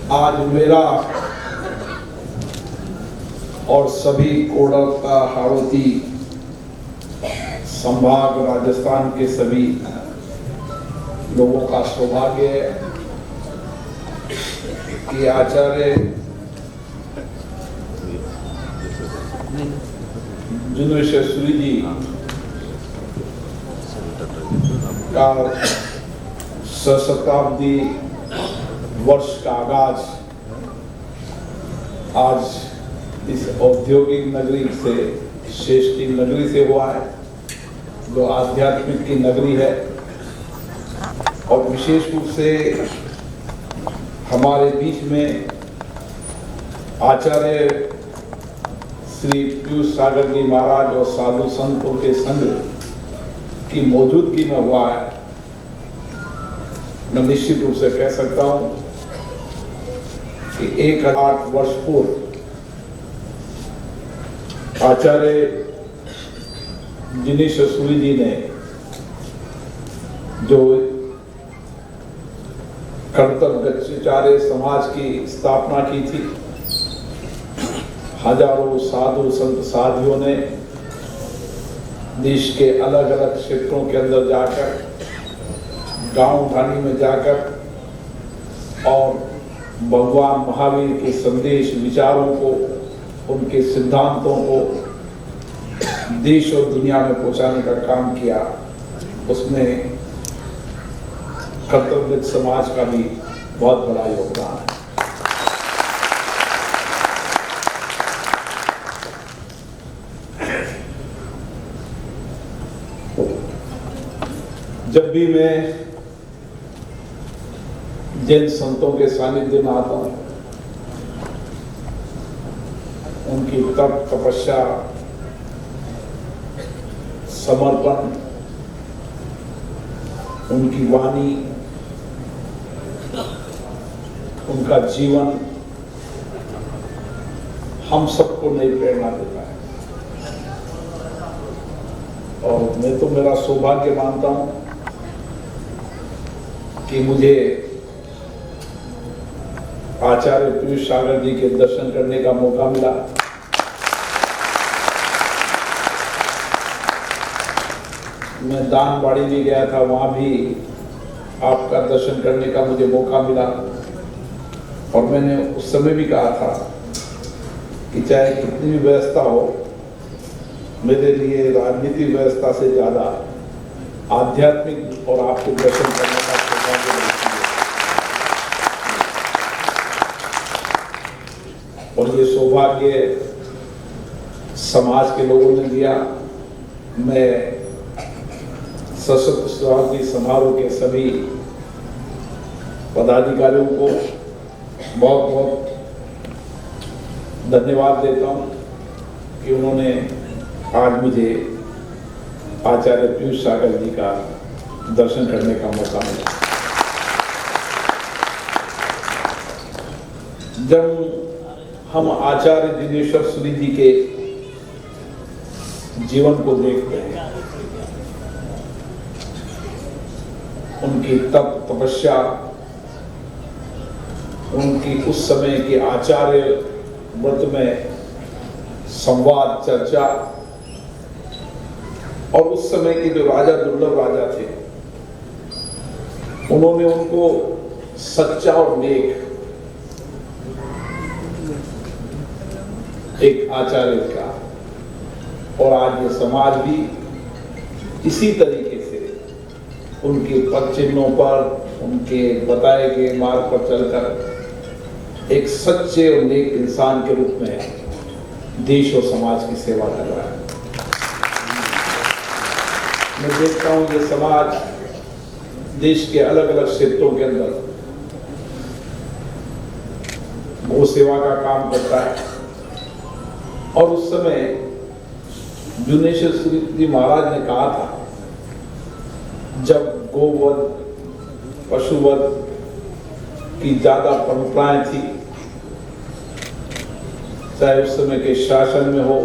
आज मेरा और सभी कोडरता हाड़ौती संभाग राजस्थान के सभी लोगों का सौभाग्य है कि आचार्य जिनेश्वरी जी का सहस्त्राब्दी वर्ष का आगाज आज इस औद्योगिक नगरी से श्रेष्ठी नगरी से हुआ है, जो आध्यात्मिक की नगरी है। और विशेष रूप से हमारे बीच में आचार्य श्री पीयूष सागर जी महाराज और साधु संतों के संग की मौजूदगी में हुआ है। मैं निश्चित रूप से कह सकता हूं कि 1008 वर्ष पूर्व आचार्य जिनेश्वरी जी ने जो कर्तव्यचार्य समाज की स्थापना की थी, हजारों साधु संत साधियों ने देश के अलग अलग क्षेत्रों के अंदर जाकर, गांव ढाणी में जाकर और भगवान महावीर के संदेश विचारों को, उनके सिद्धांतों को देश और दुनिया में पहुंचाने का काम किया। उसमें कर्तव्य समाज का भी बहुत बड़ा योगदान है। जब भी मैं जैन संतों के सानिध्य में आता हूं, उनकी तप तपस्या, समर्पण, उनकी वाणी, उनका जीवन हम सबको नई प्रेरणा देता है। और मैं तो मेरा सौभाग्य मानता हूं कि मुझे आचार्य पीयूष सागर जी के दर्शन करने का मौका मिला। मैं दानबाड़ी भी गया था, वहां भी आपका दर्शन करने का मुझे मौका मिला। और मैंने उस समय भी कहा था कि चाहे कितनी भी व्यवस्था हो, मेरे लिए राजनीतिक व्यवस्था से ज्यादा आध्यात्मिक और आपके दर्शन करने का सौभाग्य मिलती है। और ये सौभाग्य समाज के लोगों ने दिया। मैं सशस्त्र शताब्दी समारोह के सभी पदाधिकारियों को बहुत बहुत धन्यवाद देता हूं कि उन्होंने आज मुझे आचार्य पीयूष सागर जी का दर्शन करने का मौका मिला। जब हम आचार्य जिनेश्वरी जी के जीवन को देखते हैं, उनकी तप तपस्या, उनकी उस समय की आचार्य व्रत में संवाद चर्चा, और उस समय के जो राजा दुर्लभ राजा थे, उन्होंने उनको सच्चा और नेक एक आचार्य का। और आज ये समाज भी इसी तरीके से उनके पद चिन्हों पर, उनके बताए गए मार्ग पर चलकर एक सच्चे और नेक इंसान के रूप में देश और समाज की सेवा कर रहा है। मैं देखता हूं ये समाज देश के अलग अलग क्षेत्रों के अंदर गौ सेवा का काम करता है। और उस समय जिनेश्वरी जी महाराज ने कहा था, जब गोवध पशुवध की ज्यादा परंपराएं थी, चाहे उस समय के शासन में हो,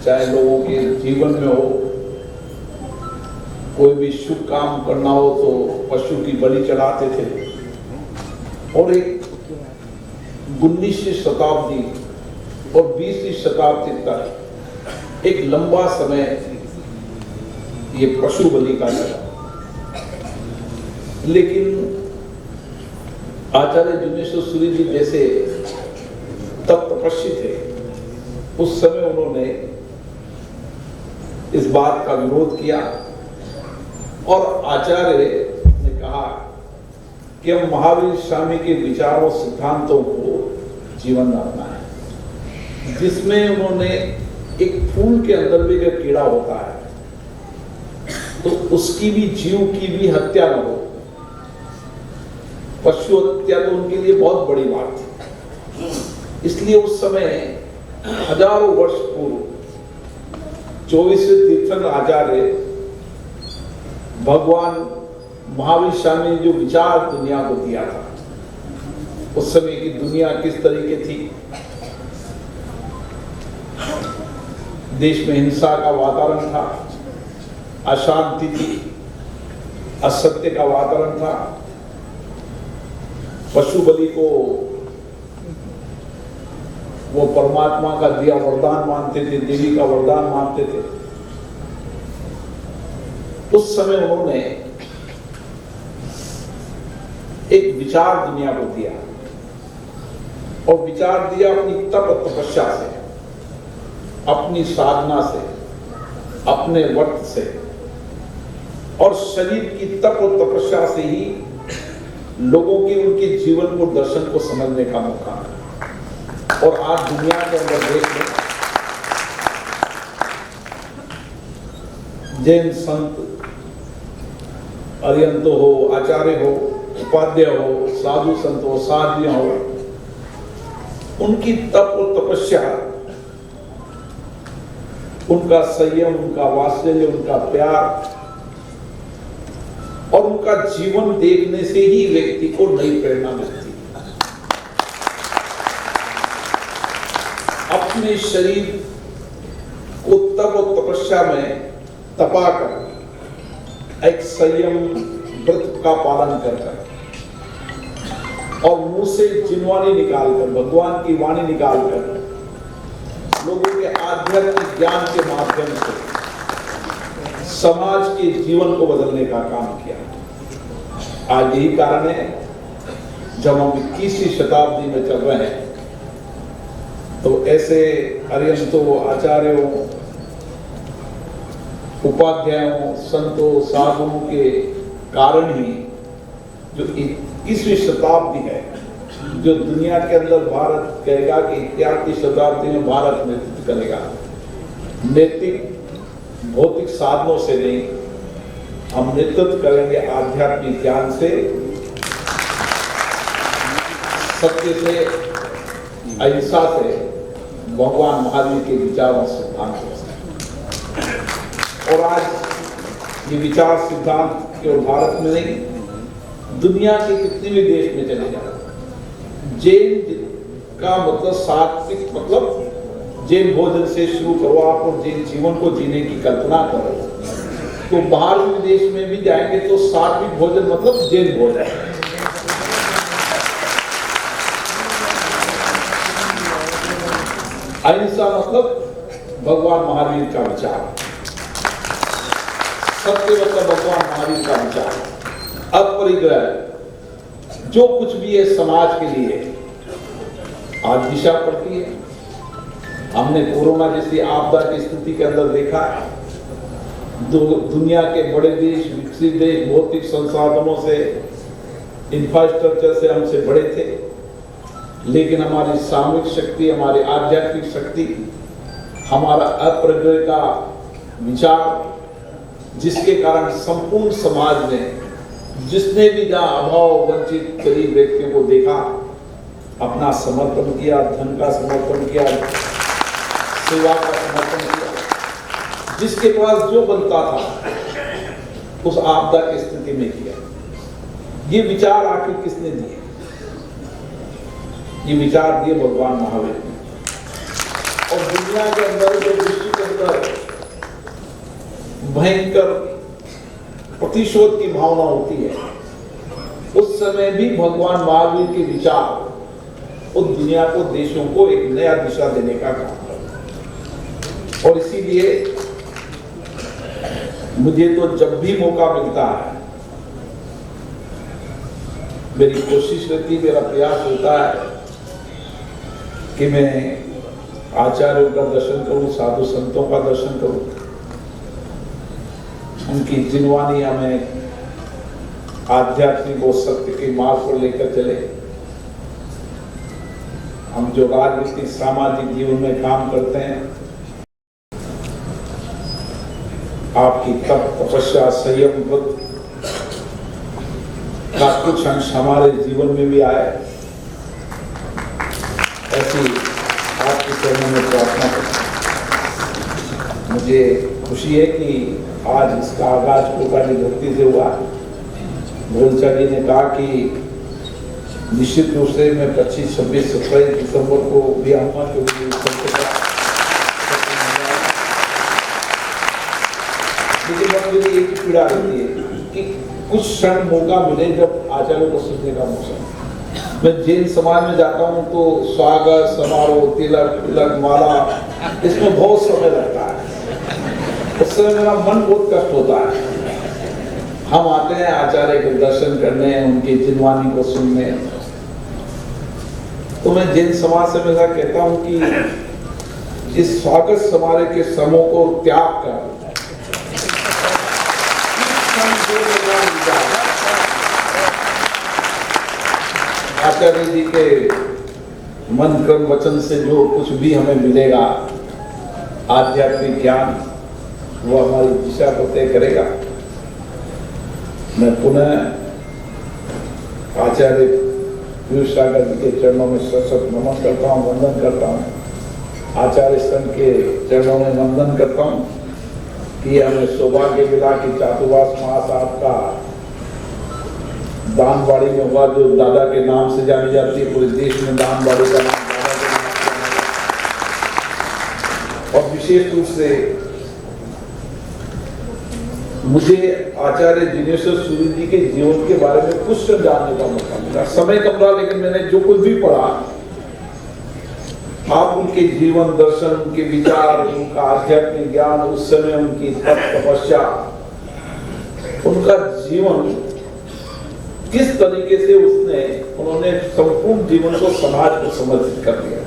चाहे लोगों के जीवन में हो, कोई भी शुभ काम करना हो तो पशु की बलि चढ़ाते थे। और एक 19वीं शताब्दी और 20वीं शताब्दी तक एक लंबा समय ये पशु बलि का चला। लेकिन आचार्य जिनेश्वर सूरी जी जैसे तब तपस्वी थे, उस समय उन्होंने इस बात का विरोध किया और आचार्य ने कहा कि हम महावीर स्वामी के विचारों सिद्धांतों को जीवन में अपनाएं, जिसमें उन्होंने एक फूल के अंदर भी अगर कीड़ा होता है तो उसकी भी, जीव की भी हत्या न हो। पशु हत्या तो उनके लिए बहुत बड़ी बात थी। इसलिए उस समय हजारों वर्ष पूर्व 24वें तीर्थंकर आचार्य भगवान महावीर स्वामी ने जो विचार दुनिया को दिया था, उस समय की दुनिया किस तरीके थी, देश में हिंसा का वातावरण था, अशांति थी, असत्य का वातावरण था, पशु बलि को वो परमात्मा का दिया वरदान मानते थे, देवी का वरदान मानते थे। उस समय उन्होंने एक विचार दुनिया को दिया और विचार दिया अपनी तपस्या से, अपनी साधना से, अपने व्रत से और शरीर की तप और तपस्या से ही लोगों के उनके जीवन को, दर्शन को समझने का मौका है। और आज दुनिया के अंदर देख लें, जैन संत अरिहंत हो, आचार्य हो, उपाध्याय हो, साधु संत हो, साध्वियां हो, उनकी तप और तपस्या, उनका संयम, उनका वात्सल्य, उनका प्यार और उनका जीवन देखने से ही व्यक्ति को नई प्रेरणा मिलती है। अपने शरीर को तप और तपस्या में तपाकर, एक संयम व्रत का पालन कर और मुंह से जिनवाणी निकालकर, भगवान की वाणी निकालकर लोगों के आध्यात्मिक ज्ञान के माध्यम से समाज के जीवन को बदलने का काम किया। आज यही कारण है, जब हम 21वीं शताब्दी में चल रहे हैं, तो ऐसे अरिहंतों, आचार्यों, उपाध्यायों, संतों, साधुओं के कारण ही जो 21वीं शताब्दी है, जो दुनिया के अंदर भारत कहेगा कि 21वीं शताब्दी में भारत नेतृत्व करेगा, नैतिक भौतिक साधनों से नहीं, हम नेतृत्व करेंगे आध्यात्मिक ज्ञान से, सत्य से, अहिंसा से, भगवान महावीर के विचारों सिद्धांतों से। और आज ये विचार सिद्धांत केवल भारत में नहीं, दुनिया के कितने भी देश में चले जाए, जैन का मतलब सात्विक, मतलब जैन भोजन से शुरू करो आप और जैन जीवन को जीने की कल्पना करो, तो बाहर विदेश में भी जाएंगे तो सात्विक भोजन मतलब जैन भोजन। अहिंसा मतलब भगवान महावीर का विचार, सत्य मतलब भगवान महावीर का विचार, अपरिग्रह, जो कुछ भी है समाज के लिए आज दिशा पड़ती है। हमने कोरोना जैसी आपदा की स्थिति के अंदर देखा, दुनिया के बड़े देश, विकसित देश, भौतिक संसाधनों से, इंफ्रास्ट्रक्चर से हमसे बड़े थे, लेकिन हमारी सामूहिक शक्ति, हमारी आध्यात्मिक शक्ति, हमारा अपरिग्रह का विचार, जिसके कारण संपूर्ण समाज में जिसने भी जहाँ अभाव, वंचित, गरीब व्यक्तियों को देखा, अपना समर्पण किया, धन का समर्पण किया, सेवा का समर्पण किया, जिसके पास जो बनता था उस आपदा की स्थिति में किया। ये विचार आखिर किसने दिए? ये विचार दिए भगवान महावीर ने। और दुनिया के अंदर जो विश्व के अंदर भयंकर प्रतिशोध की भावना होती है, उस समय भी भगवान महावीर के विचार उस दुनिया को, देशों को एक नया दिशा देने का काम करता। और इसीलिए मुझे तो जब भी मौका मिलता है, मेरी कोशिश रहती, मेरा प्रयास होता है कि मैं आचार्यों का दर्शन करूं, साधु संतों का दर्शन करूं, उनकी जिनवानियां में आध्यात्मिक और सत्य के मार्ग पर लेकर चले। हम जो राजनीतिक सामाजिक जीवन में काम करते हैं, आपकी तप, तपस्या, संयम का कुछ अंश हमारे जीवन में भी आए, ऐसी आपके चरणों में प्रार्थना करता हूं। मुझे खुशी है कि आज इसका आगाज कोटाली धरती से हुआ। गोलचा जी ने कहा कि निश्चित रूप से मैं 25, 26, 27 दिसंबर को भी आऊंगा, क्योंकि लेकिन मुझे एक पीड़ा रहती है कि कुछ क्षण मौका मिले जब आचार्यों को सुनने का मौका। मैं जैन समाज में जाता हूँ तो स्वागत समारोह, तिलक तिलक माला, इसमें बहुत समय लगता है। उस समय मेरा मन बहुत कष्ट होता है। हम आते हैं आचार्य के दर्शन करने, उनकी जिनवानी को सुनने। तो मैं जैन समाज से हमेशा कहता हूँ कि इस स्वागत समारोह के समूह को त्याग कर आचार्य जी के मन कर्म वचन से जो कुछ भी हमें मिलेगा, आध्यात्मिक ज्ञान, वो हमारी दिशा को तय करेगा। मैं पुनः आचार्य पीयूष सागर जी के चरणों में सशक्त नमन करता हूँ, वंदन करता हूँ। आचार्य संघ के चरणों में वंदन करता हूँ कि हमें सौभाग्य मिला कि चातुर्वास महासाहब का दानबाड़ी में हुआ, जो दादा के नाम से जानी जाती है, पूरे देश में दानबाड़ी का नाम दादा के नाम से। और विशेष रूप से मुझे आचार्य जिनेश्वर सूर्य जी के जीवन के बारे में कुछ जानने का मौका मिला। समय कम रहा, लेकिन मैंने जो कुछ भी पढ़ा, आप उनके जीवन दर्शन, उनके विचार, उनका आध्यात्मिक ज्ञान, उस समय उनकी तप तपस्या, उनका जीवन किस तरीके से उन्होंने संपूर्ण जीवन को समाज को समर्पित कर दिया।